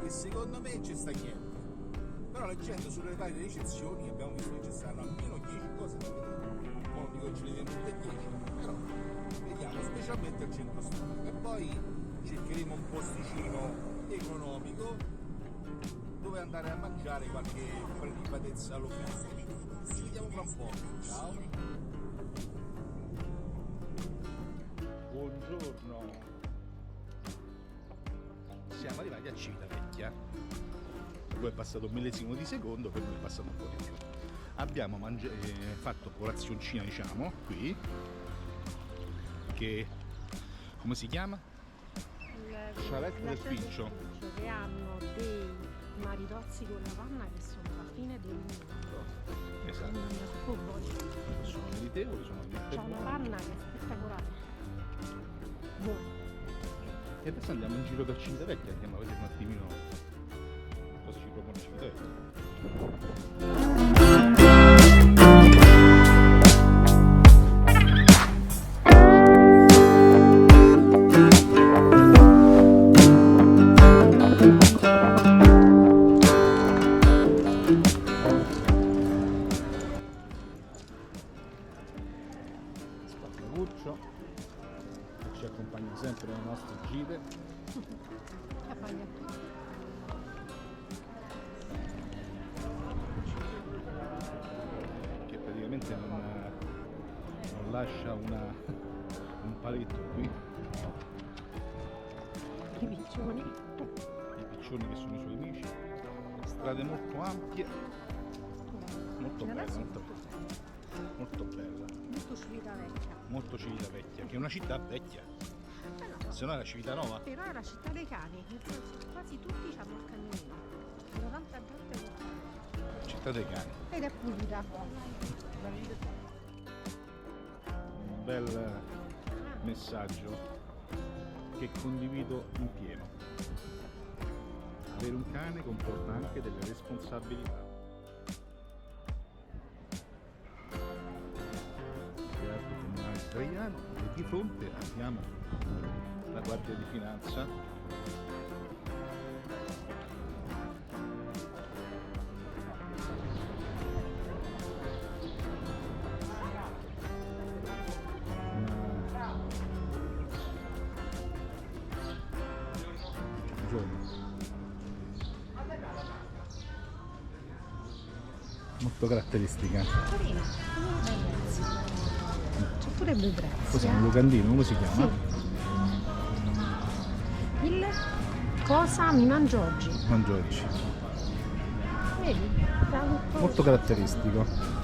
e secondo me ci sta niente. Però leggendo sulle varie recensioni abbiamo visto che ci saranno almeno 10 cose da vedere. Non dico che ce ne vedono tutte e 10, però vediamo specialmente il centro storico e poi cercheremo un posticino economico dove andare a mangiare qualche prelibatezza locale. Ci vediamo fra un po', ciao! Buongiorno! Siamo arrivati a Civitavecchia. Per voi è passato un millesimo di secondo, per noi è passato un po' di più. Abbiamo fatto colazioncina, diciamo, qui, che come si chiama? Scialette del Pincio. Che hanno dei maritozzi con la panna che sono la fine del mondo. Esatto. Sono meritevoli, sono C'è una panna che è spettacolare. Buona. E adesso andiamo in giro per Civitavecchia, andiamo a vedere un attimino cosa ci propone Civitavecchia. Spazzacuccio che ci accompagna sempre nelle nostre gite. Che praticamente non lascia un paletto qui. I piccioni. I piccioni che sono i suoi amici. Strade molto ampie. Molto bella, molto bella. Molto Civitavecchia. Molto Civitavecchia, che è una città vecchia. Se no è la città nuova. Però è la città dei cani, nel senso che quasi tutti hanno il cagnolino. Sono tanta gente con cani. Città dei cani. Ed è pulita. Un bel messaggio che condivido in pieno. Avere un cane comporta anche delle responsabilità. Teatro Comunale Straiano e di fronte abbiamo la Guardia di Finanza. Buongiorno. Molto caratteristica. Carina. C'è pure due prezzi. Cos'è un locandino? Come si chiama? Sì. Il cosa mi mangio oggi? Mangio oggi. Vedi? Molto caratteristico.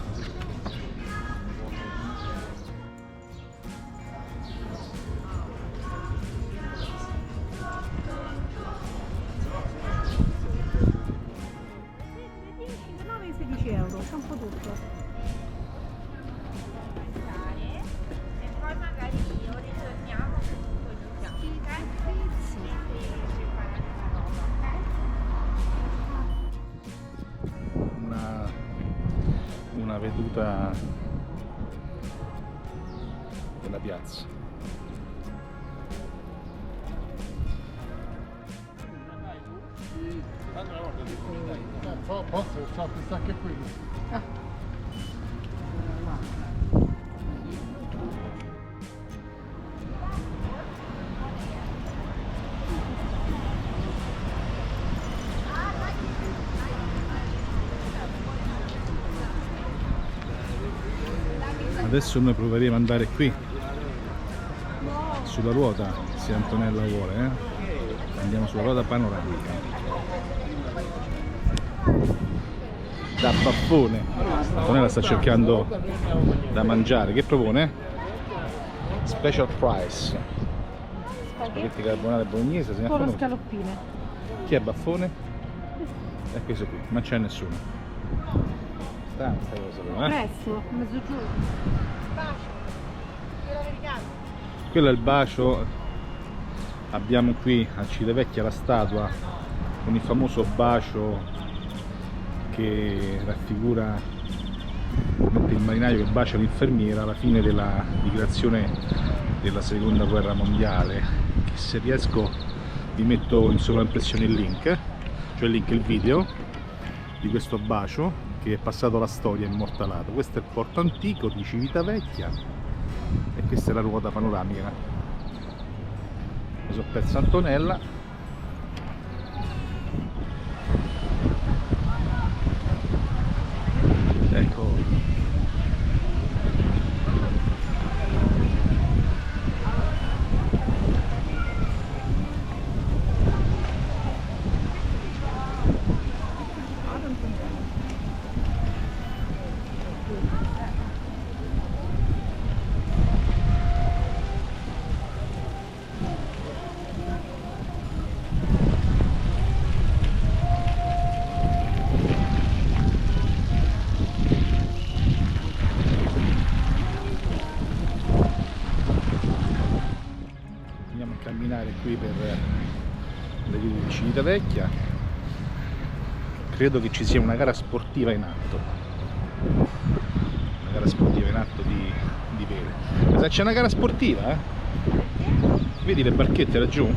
€9 c'è un po' tutto. E poi magari ritorniamo una veduta della piazza. Posso? Ciao, ti sta anche qui. Adesso noi proveremo ad andare qui sulla ruota, se Antonella vuole, andiamo sulla ruota panoramica. Da baffone. Antonella sta cercando da mangiare. Che propone? Special price. Spaghetti carbonara bolognese. Con lo scaloppine. Chi è baffone? È questo qui, ma c'è nessuno. Stanza cosa però, Presto, mezzogiorno. Quello è il bacio. Abbiamo qui a Civitavecchia la statua con il famoso bacio che raffigura il marinaio che bacia l'infermiera alla fine della dichiarazione della seconda guerra mondiale, che se riesco vi metto in sovraimpressione il link, cioè il video di questo bacio che è passato alla storia immortalato. Questo è il porto antico di Civitavecchia e questa è la ruota panoramica. Mi sono perso Antonella. Ecco. Camminare qui per le vie di Civitavecchia. Credo che ci sia una gara sportiva in atto, una gara sportiva in atto di vele. Se c'è una gara sportiva, vedi le barchette laggiù?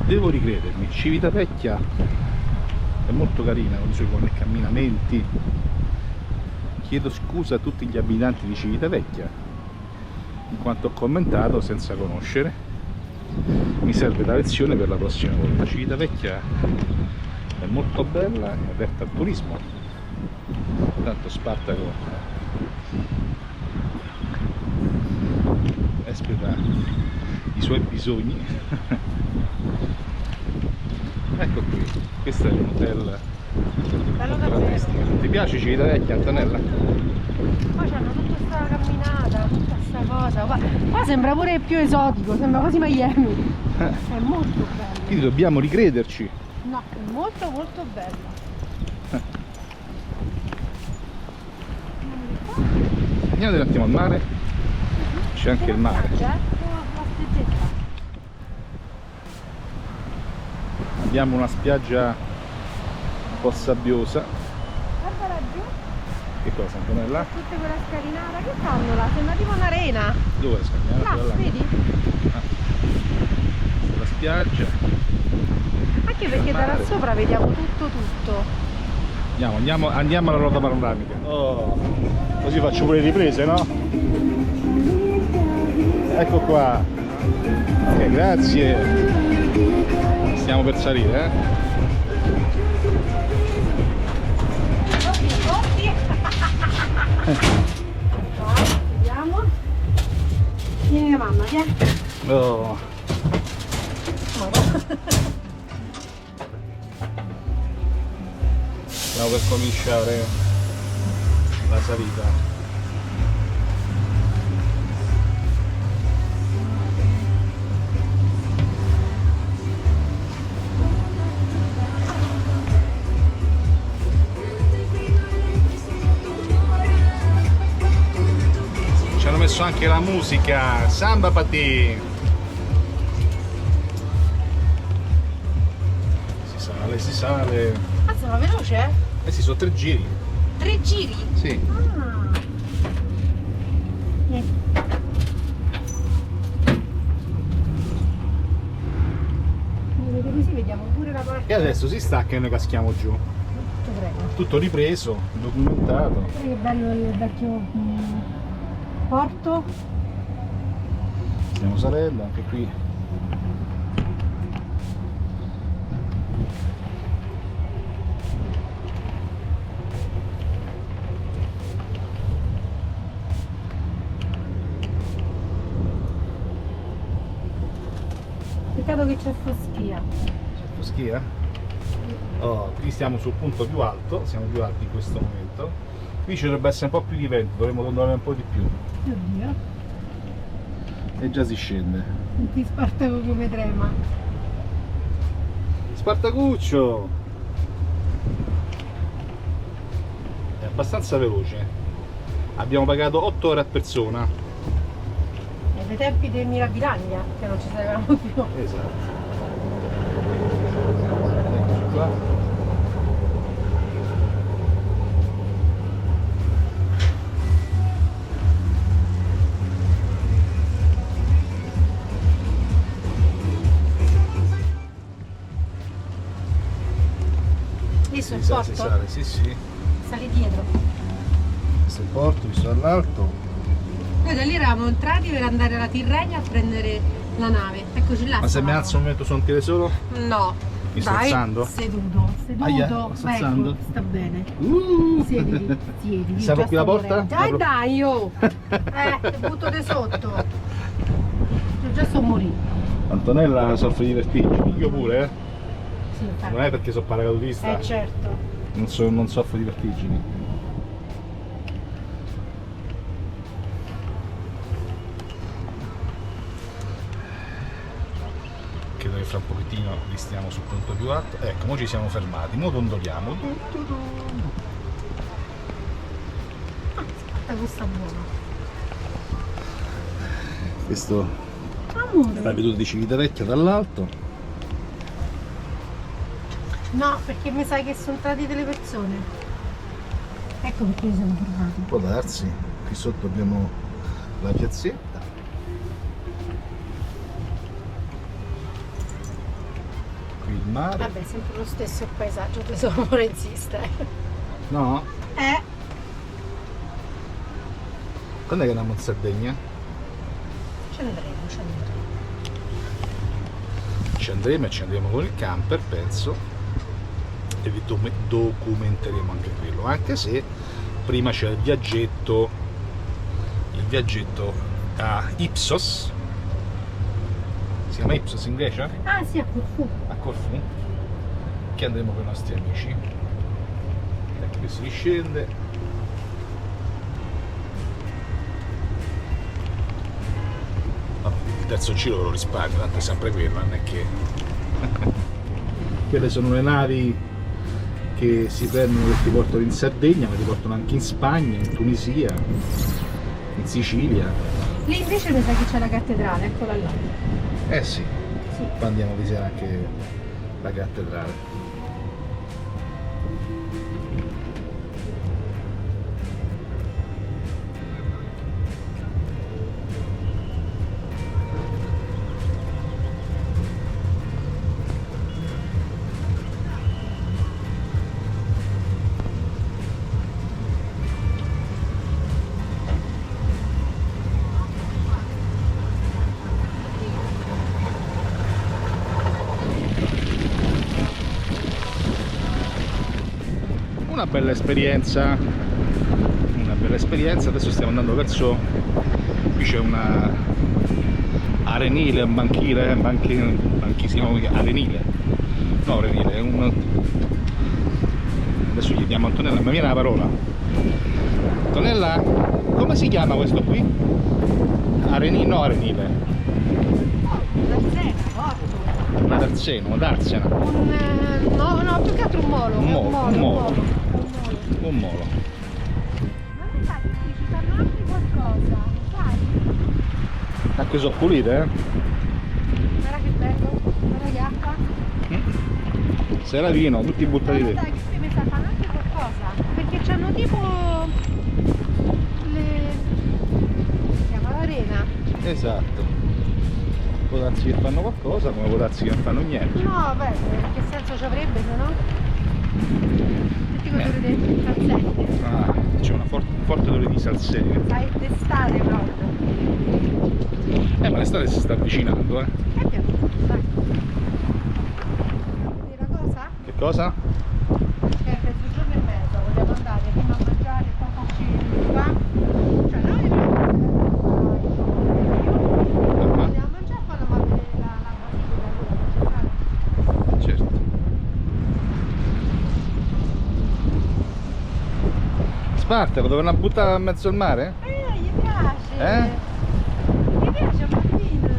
Devo ricredermi, Civitavecchia è molto carina con i suoi camminamenti. Chiedo scusa a tutti gli abitanti di Civitavecchia in quanto ho commentato senza conoscere. Mi serve da lezione per la prossima volta. Civitavecchia è molto bella, è aperta al turismo. Tanto Spartaco espleta i suoi bisogni. Ecco qui, questo è un hotel caratteristico. Ti piace Civitavecchia, Antonella? Poi c'hanno tutta questa camminata, tutta questa cosa. Qua sembra pure più esotico, sembra quasi Miami. È molto bello. Quindi dobbiamo ricrederci. No, è molto molto bella. Andiamo un attimo al mare. C'è anche il mare. Abbiamo una spiaggia un po' sabbiosa. Guarda laggiù. Che cosa, Antonella? Tutte quella scalinata che fanno là, sembra tipo un'arena. Dove è scalinata? Là, vedi? La spiaggia. Anche perché da là sopra vediamo tutto. Andiamo alla ruota panoramica. Oh, così faccio pure le riprese, no? Ecco qua. Ok, grazie. Stiamo per salire, Vediamo. Vieni la mamma, vieni. Oh. Stiamo per cominciare la salita. Ci hanno messo anche la musica, samba patì. Si sale. Cazzo, ma veloce? Eh sì, sono 3 giri. 3 giri? Sì. Ah. Vedete così vediamo pure la parte. E adesso si stacca e noi caschiamo giù. Prego. Tutto ripreso, documentato. Che bello il vecchio porto. Stiamo salendo anche qui. Peccato che c'è foschia. C'è foschia? Oh, qui stiamo sul punto più alto, siamo più alti in questo momento. Qui ci dovrebbe essere un po' più di vento, dovremmo condurre un po' di più. Oddio. E già si scende. Ti Spartaco come trema. abbiamo pagato 8 ore a persona. È dei tempi del Mirabilandia che non ci sapevamo più. Esatto. Eccoci qua. Visto il Si porto? sale, sì sì. Sali dietro. Questo è il porto, visto dall'alto. Noi da lì eravamo entrati per andare alla Tirrenia a prendere la nave. Eccoci là. Ma se mi stavamo. alzo un metro su un piede solo? No. Mi sto Dai, alzando? Seduto. Aia, Seduto. sto alzando? Ecco, sta bene. Siediti, siediti. Siamo già qui la sto porta? morendo. Dai, Apro. dai, oh! Ti butto di sotto. Io già sto morendo. Antonella soffre di vertigini, io pure, Sì, infatti. non è perché sono paracadutista, Certo. non soffro di vertigini. Credo che fra un pochettino li stiamo sul punto più alto. Ecco, ora ci siamo fermati, ora dondoliamo. Aspetta, questa buona. Questo Amore. è la veduta di Civitavecchia dall'alto. No, perché mi sa che sono entrati delle persone. Ecco perché ci siamo fermati. Può darsi, qui sotto abbiamo la piazzetta. Qui il mare. Vabbè, sempre lo stesso paesaggio, tesoro, non insiste. No? Eh? Quando è che andiamo in Sardegna? Ce ne andremo, ce ne andremo. Ci andremo con il camper, penso, e vi documenteremo anche quello, anche se prima c'è il viaggetto a Ipsos. Si chiama Ipsos in Grecia? Ah sì, a Corfù. A Corfù, che andremo con i nostri amici. Ecco, questo riscende. Vabbè, il terzo giro ve lo risparmio, tanto è sempre quello, non è che quelle sono le navi che si prendono, che ti portano in Sardegna, ma ti portano anche in Spagna, in Tunisia, in Sicilia. Lì invece mi sa che c'è la cattedrale, eccola là. Eh sì, Sì. poi andiamo a visitare anche la cattedrale. Una bella esperienza, adesso stiamo andando verso, qui c'è una arenile, un banchile, banchissimo, arenile, no arenile, è un... adesso gli diamo a Antonella, ma viene la parola. Antonella, come si chiama questo qui? Arenile, no arenile, Darsena, porto. una darsena, darsena, No, più che altro un molo. Un molo, un molo. Un molo. un molo. Ma mi sa che qui ci fanno anche qualcosa. Sai? Acque sono pulite, eh? Guarda che bello. Guarda che acqua. Se era vino, tutti buttati Dai, dentro. che qui mi sa fanno anche qualcosa. Perché c'hanno tipo le... si chiama l'arena. Esatto. Può darsi che fanno qualcosa, come può darsi che non fanno niente. No, beh, che senso ci avrebbe se no? Tutti colori dei calzetti. Ah, c'è una forte odore di salsedine. Sai, d'estate proprio. Ma l'estate si sta avvicinando, eh. E piano, dai. Vedi la cosa? Che cosa? Che per 2 giorni e mezzo vogliamo andare prima a mangiare e poi cucire qua. Cioè noi vogliamo mangiare e poi andiamo a vedere la basilica, quella Certo. Spartaco, dove una butta in mezzo al mare? gli piace! Eh? Gli piace, ma fino!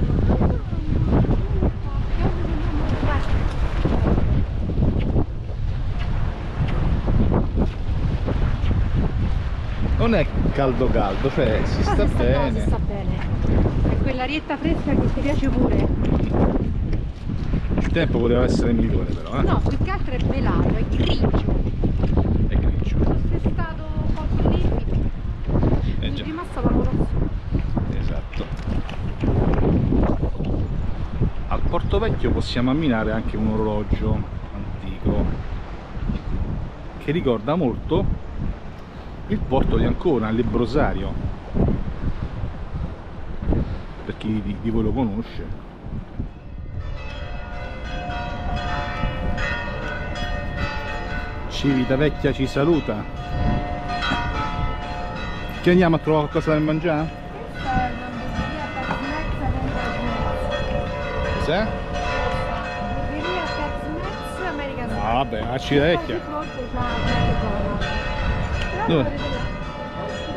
Non è caldo caldo, cioè si sta No, si bene. sta bene. È quell'arietta fresca che ti piace pure. Il tempo poteva essere migliore però, No, più che altro è velato, è grigio. È grigio. Se è stato un po' più limpido, mi Già. è rimasta la colazione. Esatto. Al Porto Vecchio possiamo ammirare anche un orologio antico che ricorda molto il porto di Ancona, il Lebrosario, per chi di voi lo conosce. Civitavecchia ci saluta. Che andiamo a trovare qualcosa da mangiare? Questa è un'hamburgeria Tex-Mex Cos'è? Hamburgeria Tex-Mex American No, vabbè, a Civitavecchia. Dove?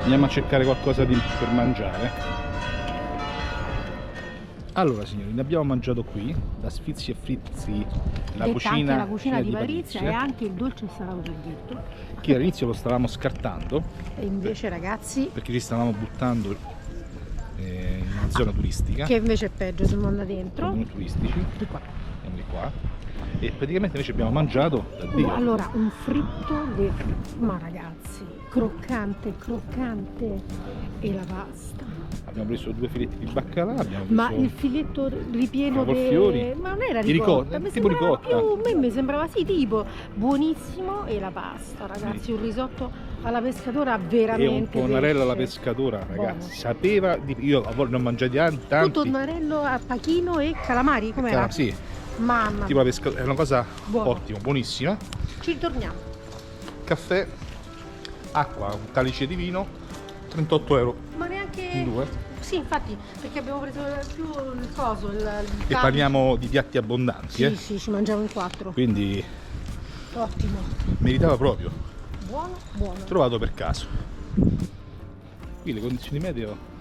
Andiamo a cercare qualcosa per mangiare. Allora, signori, ne abbiamo mangiato qui, da Sfizi e Frizzi, la cucina di Patrizia e anche il dolce salato del ghetto. Che all'inizio lo stavamo scartando. E invece, ragazzi, Perché ci stavamo buttando in una zona turistica. che invece è peggio, siamo andati dentro. Siamo turistici. Di qua. Andiamo di qua. E praticamente invece abbiamo mangiato da Dio. Allora, un fritto ma ragazzi, croccante e la pasta. Abbiamo preso 2 filetti di baccalà, abbiamo preso Ma il filetto ripieno cavolfiori. Ma non era Di ricotta, ricotta, mi tipo sembrava ricotta. più, a me mi sembrava sì, tipo buonissimo, e la pasta, ragazzi, un risotto alla pescatora e un veramente tonnarello alla pesce. pescatora, ragazzi. Buono. Io a volte ne ho mangiati tanti. Un tonnarello a pachino e calamari, com'era? Sì, Mamma, tipo la pescatora, è una cosa Buono. ottima, buonissima. ci ritorniamo. Caffè, acqua, un calice di vino, 38 euro Ma neanche in 2. Sì, infatti, perché abbiamo preso più il coso, il E parliamo di piatti abbondanti, Sì, ci mangiamo in 4. quindi Ottimo. meritava proprio. Buono. Trovato per caso. Qui le condizioni meteo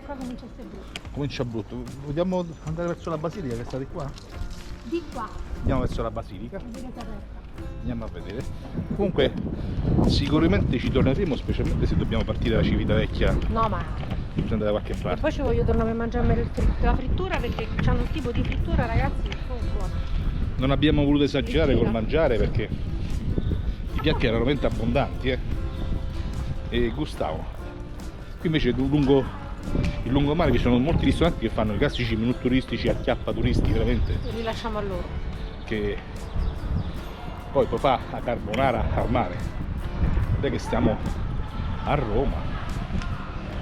Qua comincia a essere brutto. comincia brutto. Vogliamo andare verso la basilica che sta di qua? Di qua, Andiamo verso la basilica, vedete aperta. andiamo a vedere. Comunque sicuramente ci torneremo, specialmente se dobbiamo partire da Civitavecchia No, ma per andare da qualche e parte. poi ci voglio tornare a mangiarmi la frittura, perché c'hanno un tipo di frittura, ragazzi, buono. Non abbiamo voluto esagerare col mangiare perché i piatti erano veramente abbondanti e gustavano. Qui invece lungo il lungomare ci sono molti ristoranti che fanno i classici menù turistici a chiappa turisti, veramente, Li lasciamo a loro. che poi fa la carbonara al mare. Vedete che stiamo a Roma,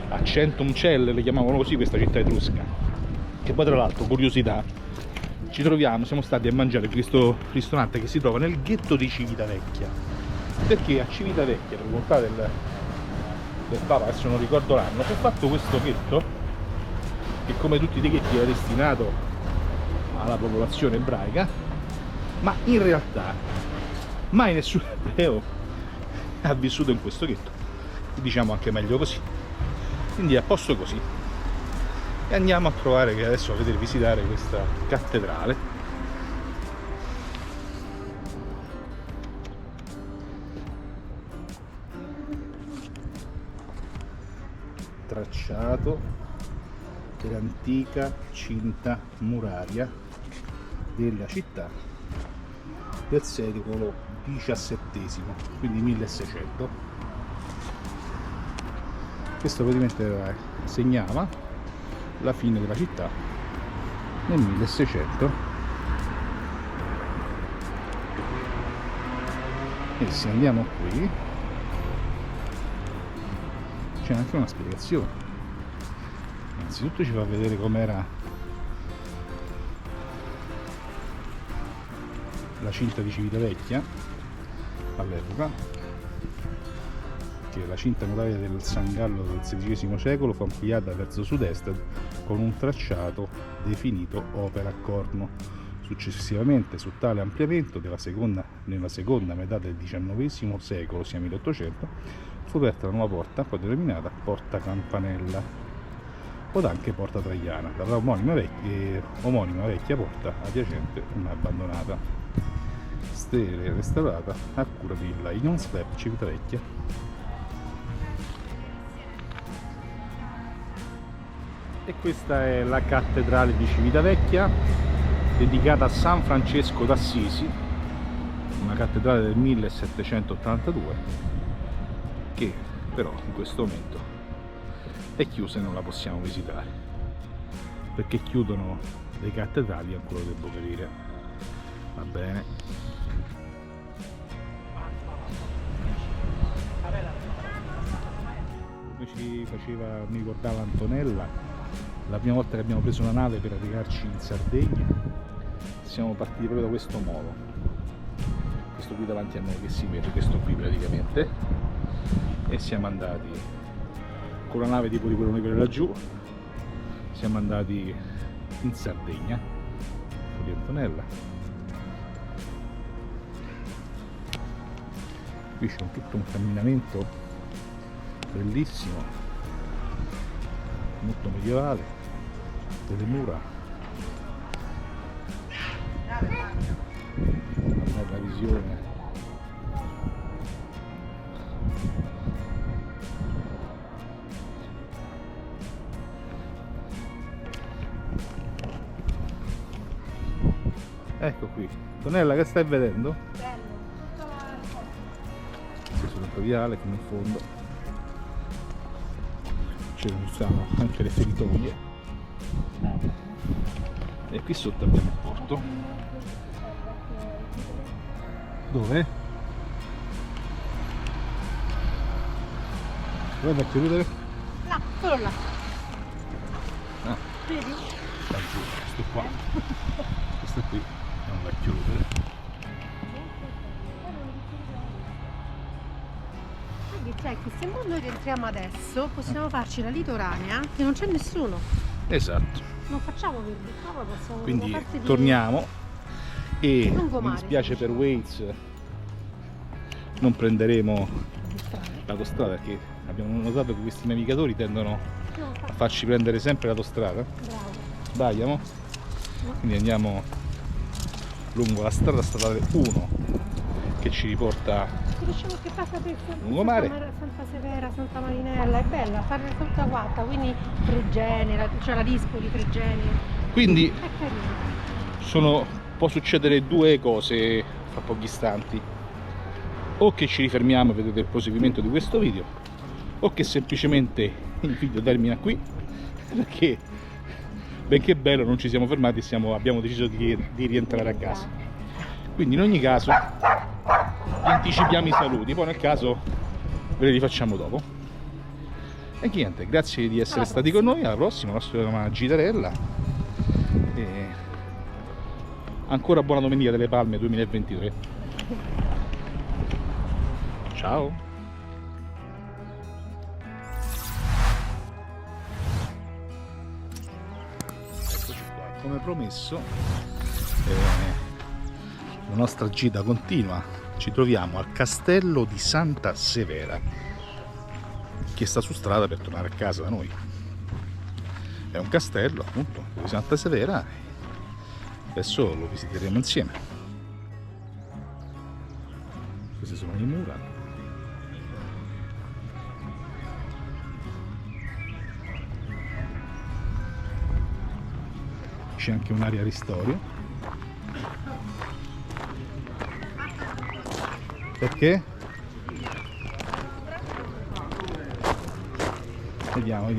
a Centumcelle, le chiamavano così questa città etrusca, che poi tra l'altro, curiosità, siamo stati a mangiare in questo ristorante che si trova nel ghetto di Civitavecchia, perché a Civitavecchia, per volontà del Papa, adesso non ricordo l'anno, si è fatto questo ghetto che, come tutti i ghetti, era destinato alla popolazione ebraica, ma in realtà mai nessun ebreo ha vissuto in questo ghetto, diciamo anche meglio così. Quindi è a posto così. E andiamo a trovare, che adesso a vedere, visitare questa cattedrale. Tracciato dell'antica cinta muraria della città del secolo XVII, quindi 1600. Questo praticamente segnava la fine della città nel 1600. E se andiamo qui c'è anche una spiegazione. Innanzitutto ci fa vedere com'era la cinta di Civitavecchia all'epoca, che la cinta muraria del San Gallo del XVI secolo fu ampliata verso sud-est con un tracciato definito opera a corno. Successivamente, su tale ampliamento nella seconda metà del XIX secolo, sia 1800, fu aperta la nuova porta, poi denominata Porta Campanella, o anche Porta Traiana, dalla omonima vecchia porta adiacente ma abbandonata, restaurata a cura di Lions Club Civitavecchia. E questa è la cattedrale di Civitavecchia, dedicata a San Francesco d'Assisi, una cattedrale del 1782 che però in questo momento è chiusa e non la possiamo visitare, perché chiudono le cattedrali, ancora lo devo capire. Va bene. Come ci faceva, mi ricordava Antonella, la prima volta che abbiamo preso una nave per arrivarci in Sardegna, siamo partiti proprio da questo molo, questo qui davanti a noi che si vede, questo qui praticamente, e siamo andati con la nave tipo di quello che laggiù, siamo andati in Sardegna di Antonella. Qui c'è tutto un camminamento bellissimo, molto medievale, delle mura, una bella visione. Ecco qui, Tonella, che stai vedendo? Bello, Qui sul viale, come in fondo ci sono anche le feritoie, e qui sotto abbiamo il porto. Dove? Guarda a chiudere. là, quello là. Ah, Vedi? questo qua. Questo qui è un da chiudere. Cioè, che se noi rientriamo adesso possiamo farci la litoranea che non c'è nessuno, Esatto. non facciamo verde, ma possiamo Quindi la parte di- torniamo, e mi Lungomare, dispiace per diciamo. Waze, non prenderemo di strada. l'autostrada, perché abbiamo notato che questi navigatori tendono No, a farci prendere sempre l'autostrada. bravo. Sbagliamo? Quindi andiamo lungo la strada statale 1 che ci riporta Diciamo che passa per Lungomare. Santa Severa, Santa Marinella, è bella, fare tutta quatta, quindi Fregene, cioè la Dispoli, Fregene, quindi è carino. può succedere due cose fra pochi istanti: o che ci rifermiamo e vedete il proseguimento di questo video, o che semplicemente il video termina qui, perché benché bello non ci siamo fermati e abbiamo deciso di rientrare a casa. Quindi in ogni caso vi anticipiamo i saluti, poi nel caso ve li facciamo dopo. E niente, grazie di essere Alla stati con noi, alla prossima, nostra gitarella, e ancora buona Domenica delle Palme 2023. Ciao. Eccoci qua, come promesso, la nostra gita continua. Ci troviamo al castello di Santa Severa, che sta su strada per tornare a casa da noi. È un castello appunto di Santa Severa, adesso lo visiteremo insieme. Queste sono le mura. C'è anche un'area ristorio. Perché? Vediamo.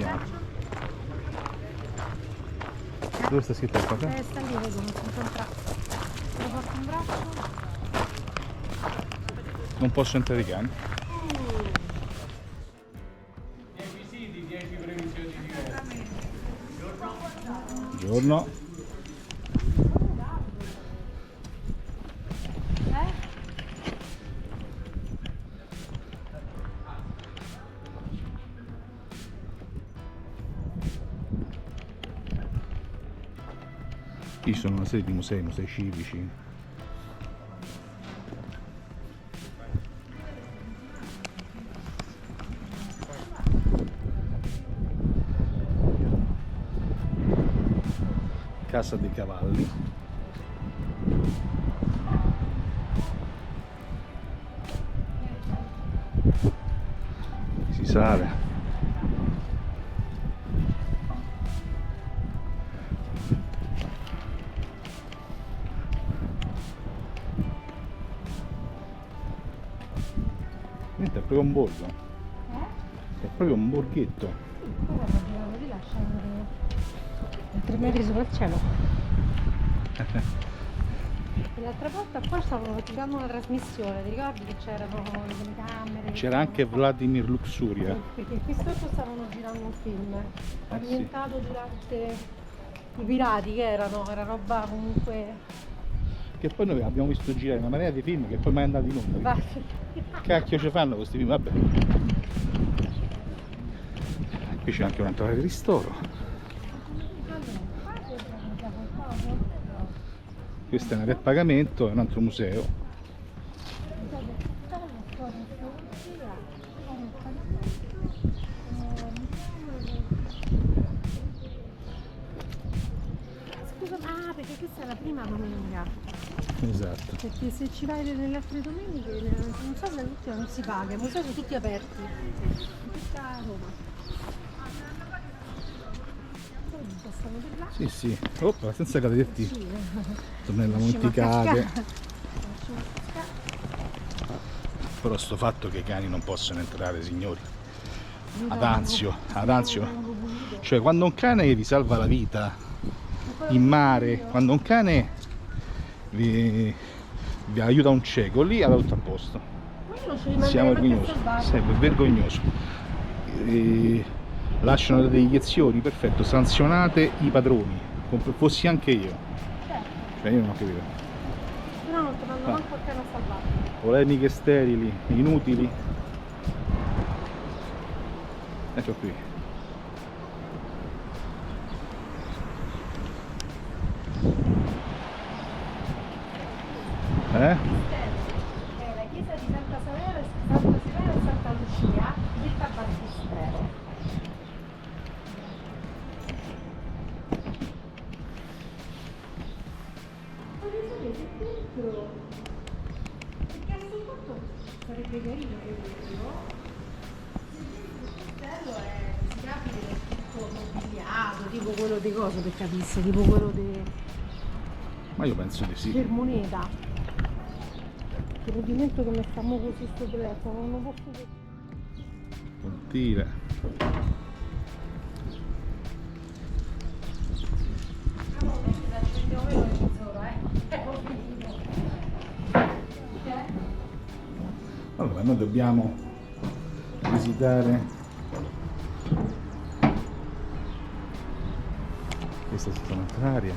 Dove sta scritto qua? Sta lì, vedo, non si incontra. Lo porto in braccio. Non posso entrare i cani. 10 siti, 10 previsioni diverse. Buongiorno. Qui ci sono una serie di musei civici. Casa dei Cavalli. Si sale. proprio un borgo. È proprio un borghetto. Poi quando giravo lì lasciavano 3 metri sopra il cielo. E l'altra volta qua stavano tirando una trasmissione, ti ricordi che c'erano le telecamere? C'era anche Vladimir Luxuria. Perché qui sotto stavano girando un film sì. ambientato durante i pirati che erano, era roba comunque. Che poi noi abbiamo visto girare una marea di film che poi mai è andato in onda. Cacchio ci fanno questi film, vabbè. Qui c'è anche un'altra area di ristoro. Questa è un'area a pagamento, è un altro museo. Scusa, perché questa è la prima domenica. Esatto. Perché se ci vai nelle altre domeniche, non so se tutti non si paga, i musei sono tutti aperti. In tutta Roma. Sì, sì. Oppa, senza cadetti. Sì. Tornella Monticate. Però sto fatto che i cani non possono entrare, signori. Ad Anzio. Cioè, quando un cane vi salva la vita in mare, quando un cane vi aiuta un cieco, lì aveva tutto a posto. Siamo vergognosi. Sempre vergognoso. Lasciano delle iniezioni, perfetto, sanzionate i padroni, fossi anche io. Cioè io non ho capito. Però non ti fanno manco il cane a salvarti. Polemiche sterili, inutili. Ecco qui. È la chiesa di Santa Severa e Santa Lucia, detta Battistero. Perché a questo punto sarebbe carino che il castello è visitabile del tutto mobiliato, tipo quello di coso per capirsi, tipo quello Ma io penso di sì. per moneta. Il movimento che mi stiamo così sto telefono, non posso vedere. Pontile. Allora, noi dobbiamo visitare questa è tutta un'altra area.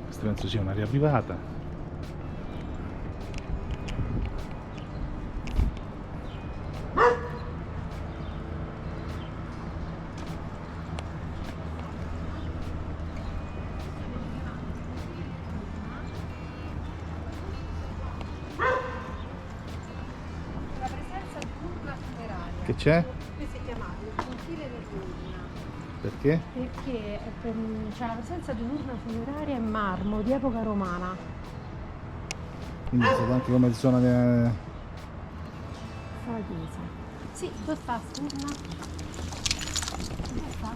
Questa penso sia un'area privata. Che c'è? Questo è chiamato il confine dell'urna. Perché? Perché c'è la presenza di un'urna funeraria in marmo di epoca romana. Quindi è stato anche come zona di... La chiesa. Sì, dove sta l'urna? Dove sta?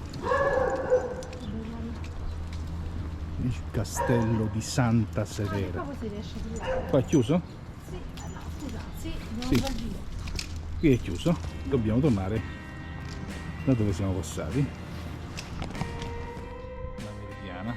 il castello di Santa Severa. Qua si riesce a vedere. Qua è chiuso? Sì, no, scusa, sì, andiamo Sì. dal giro. Qui è chiuso, dobbiamo tornare da dove siamo passati. La Meridiana.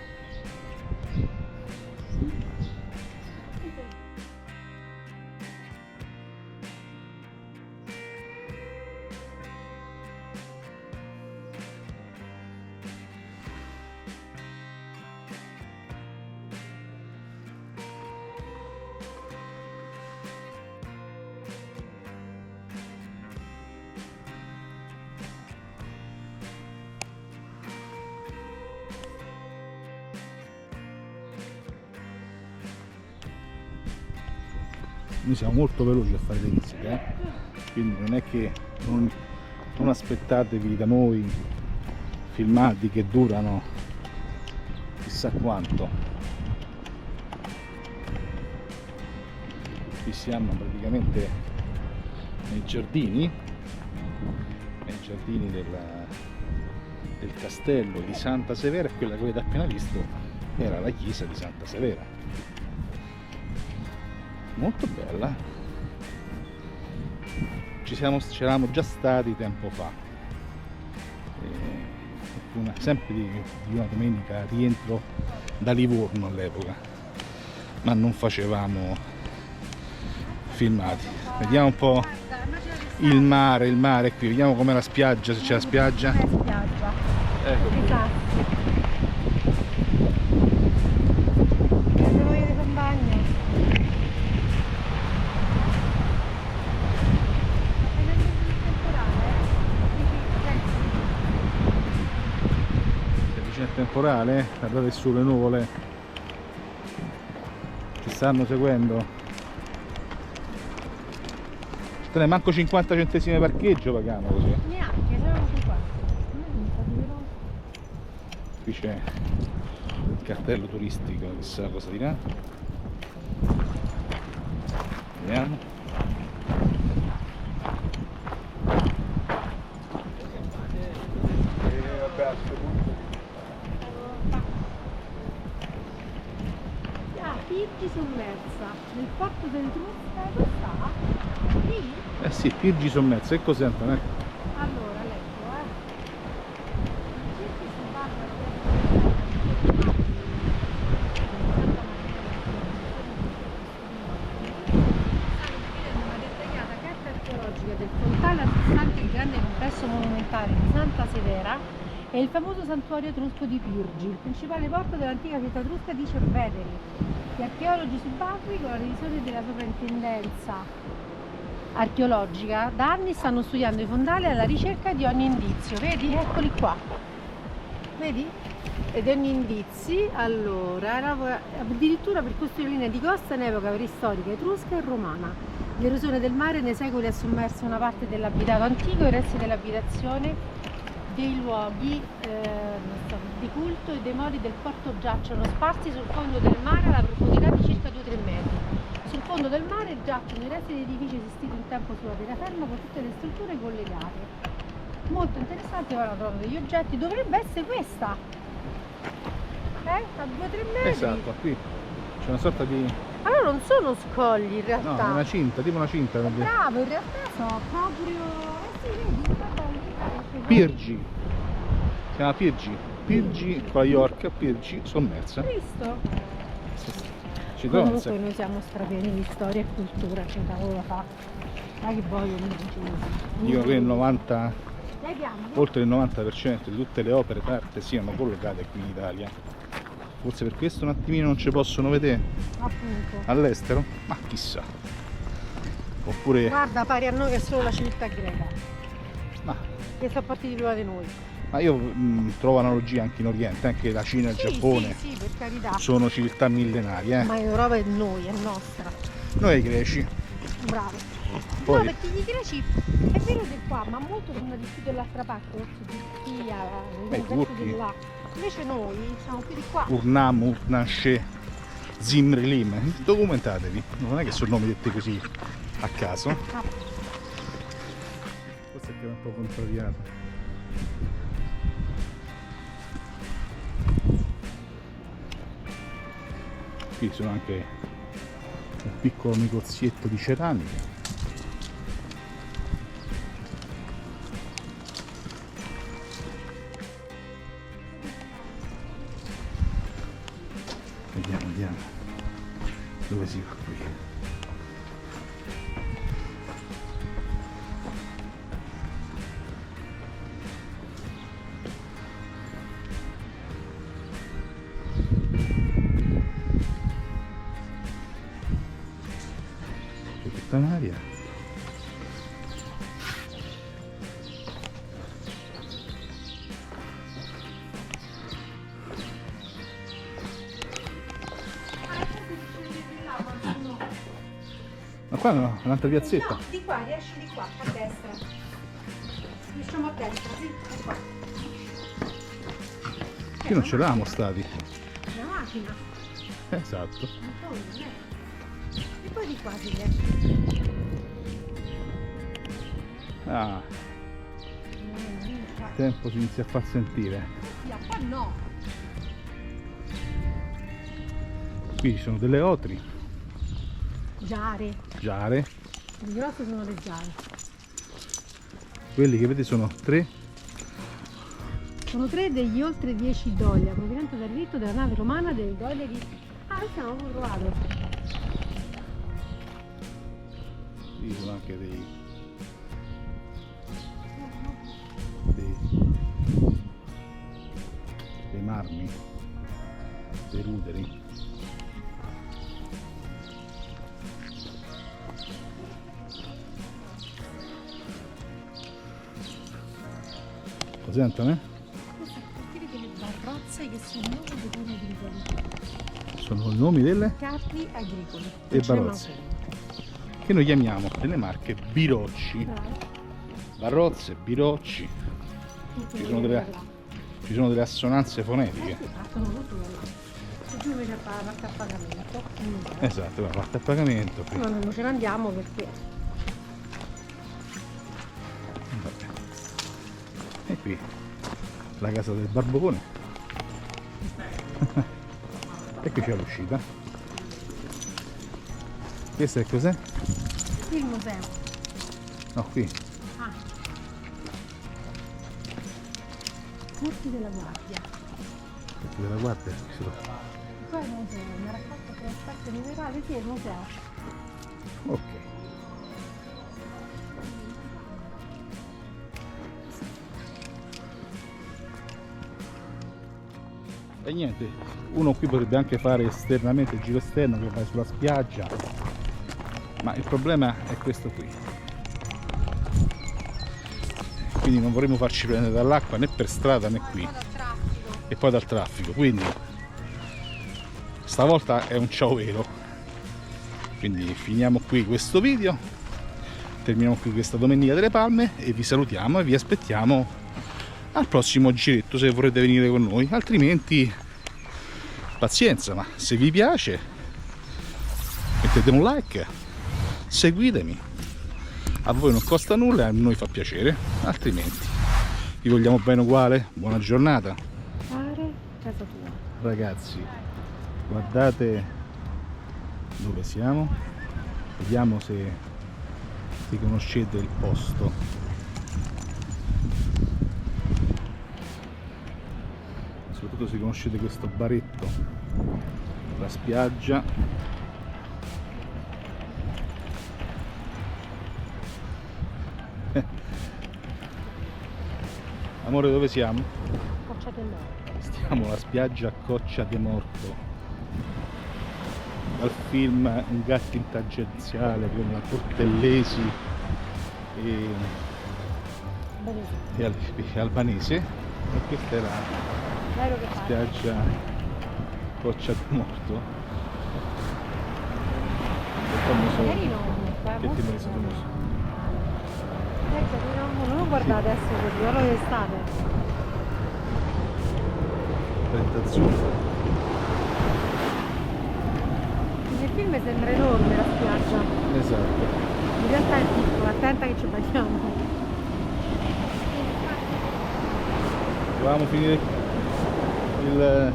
Noi siamo molto veloci a fare le visite, quindi non è che non aspettatevi da noi filmati che durano chissà quanto. Qui siamo praticamente nei giardini del castello di Santa Severa, e quella che avete appena visto era la chiesa di Santa Severa. molto bella. C'eravamo già stati tempo fa. Sempre di una domenica rientro da Livorno all'epoca, ma non facevamo filmati. Vediamo un po' il mare qui, vediamo com'è la spiaggia, se c'è la spiaggia. Spiaggia. Ecco qui. Devo vedere con bagno. Si avvicina il temporale, guardate su le nuvole, ci stanno seguendo. Non è manco 50 centesimi di parcheggio paghiamo così. Neanche, sono 50. Qui c'è il cartello turistico, chissà cosa dirà. Vediamo. Pirgi sommersa nel porto dell'Etrusca, dove sta? Lì? Eh sì, Pirgi sommersa, che cos'è Antonio? Allora, leggo, Pirgi una dettagliata carta archeologica del fontale antistante il grande complesso monumentale di Santa Severa e il famoso santuario etrusco di Pirgi, il principale porto dell'antica città etrusca di Cerveteri. Gli archeologi subacquei, con la revisione della sovrintendenza archeologica, da anni stanno studiando i fondali alla ricerca di ogni indizio. Vedi? Eccoli qua. Vedi? Ed ogni indizi, allora, addirittura per costruire linee di costa in epoca preistorica etrusca e romana. L'erosione del mare nei secoli ha sommerso una parte dell'abitato antico e i resti dell'abitazione dei luoghi di culto e dei moli del porto giacciono sparsi sul fondo del mare alla profondità di circa 2-3 metri. Sul fondo del mare giacciono i resti di edifici esistiti un tempo sulla terraferma con tutte le strutture collegate. Molto interessante, ora trovo degli oggetti, dovrebbe essere questa! A 2-3 metri? Esatto, qui c'è una sorta di... Allora non sono scogli in realtà. no, è una cinta, tipo una cinta. Bravo, in realtà sono proprio... sì, vedi, guarda lì. Pirgi, si chiama Pirgi, Pirgi con la York, Pirgi sommersa. Visto? Ci trova un Comunque sacco. noi siamo strapieni di storia e cultura, c'è cavolo da fare. Ma che voglio Dico che il 90, Dai piano, oltre il 90% di tutte le opere d'arte siano collocate qui in Italia. Forse per questo un attimino non ci possono vedere appunto. all'estero? Ma chissà. Oppure... Guarda, pari a noi che è solo la civiltà greca, ma, che sono partiti prima di noi. ma io trovo analogie anche in Oriente, anche la Cina e il Giappone. Sì, per carità. Sono civiltà millenarie. Ma l'Europa è noi, è nostra. Noi greci. Bravo. Poi- No, perché gli greci è vero di qua, ma molto prima di più dell'altra parte, Turchia, i turchi. di là. Invece noi siamo più di qua. Urnam, Urnashe, Zimrilim. Documentatevi, non è che sono nomi detti così a caso. Ah, Forse è che è un po' contrariato. Qui sono anche un piccolo negozietto di ceramica. Vediamo dove si va qui. C'è tutta un'aria. Ma qua no, un'altra piazzetta. no, di qua, riesci di qua, a destra. Riusciamo a destra, sì, è qua. Qui non c'eravamo stati. La macchina, Esatto. Antonio, e poi di qua si riesce. Ah, il tempo si inizia a far sentire. Qua no. Qui ci sono delle otri Giare. giare. Le grosse sono le giare. Quelli che vedete sono 3. Sono 3 degli oltre 10 doglia, provenienti dal ritto della nave romana delle doglie di... Ah, questo non l'avevo trovato. Qui sono anche dei marmi, dei ruderi. Lo sentono, Questi sono delle barrozze che sono nomi dei carri agricoli. Sono i nomi delle Carri agricoli. E Non ce ne barrozze. mancano. che noi chiamiamo delle marche birocci. Bravo. Barrozze, birocci. Tutto Ci sono quello delle, che là. ci sono delle assonanze fonetiche. Sì, partono tutto da là. E giù invece fa la parte a pagamento. Esatto, la parte a pagamento. Qui. No, noi non ce ne andiamo perché Vabbè. E qui la casa del barbone. E qui c'è l'uscita. Questa è cos'è? qui il museo. No, qui. Ah. Corti della Guardia. Della guardia. Qua è il museo, una raccolta per aspetti minerali, sì, è il museo. Ok. E niente, uno qui potrebbe anche fare esternamente il giro esterno che vai sulla spiaggia, ma il problema è questo qui. Quindi non vorremmo farci prendere dall'acqua né per strada né qui. E poi dal traffico, quindi stavolta è un ciao vero. Quindi finiamo qui questo video, terminiamo qui questa Domenica delle Palme e vi salutiamo e vi aspettiamo al prossimo giretto se vorrete venire con noi, altrimenti pazienza, ma se vi piace mettete un like, seguitemi, a voi non costa nulla e a noi fa piacere, altrimenti vi vogliamo bene uguale. Buona giornata Fare casa tua. ragazzi, guardate dove siamo, vediamo se conoscete il posto. Soprattutto se conoscete questo baretto, la spiaggia. Amore, dove siamo? Coccia del Nord. Stiamo alla spiaggia Coccia de Morto, dal film Un gatto in tangenziale con la Cortellesi e Albanese, e questa è la Vero che fare. spiaggia Coccia de Morto. È famoso. Carino comunque, Che molto ti messo bello. famoso? Non lo guardate adesso così, ora che estate. Vento azzurro. Nel film sembra enorme la spiaggia, Esatto. in realtà è piccola, attenta che ci bagniamo. Dovevamo finire il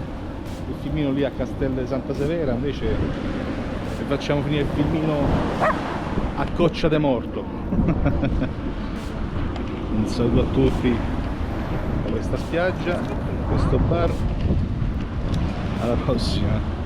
filmino lì a Castel Santa Severa, invece vi facciamo finire il filmino a Coccia de Morto. Un saluto a tutti da questa spiaggia, questo bar, alla prossima.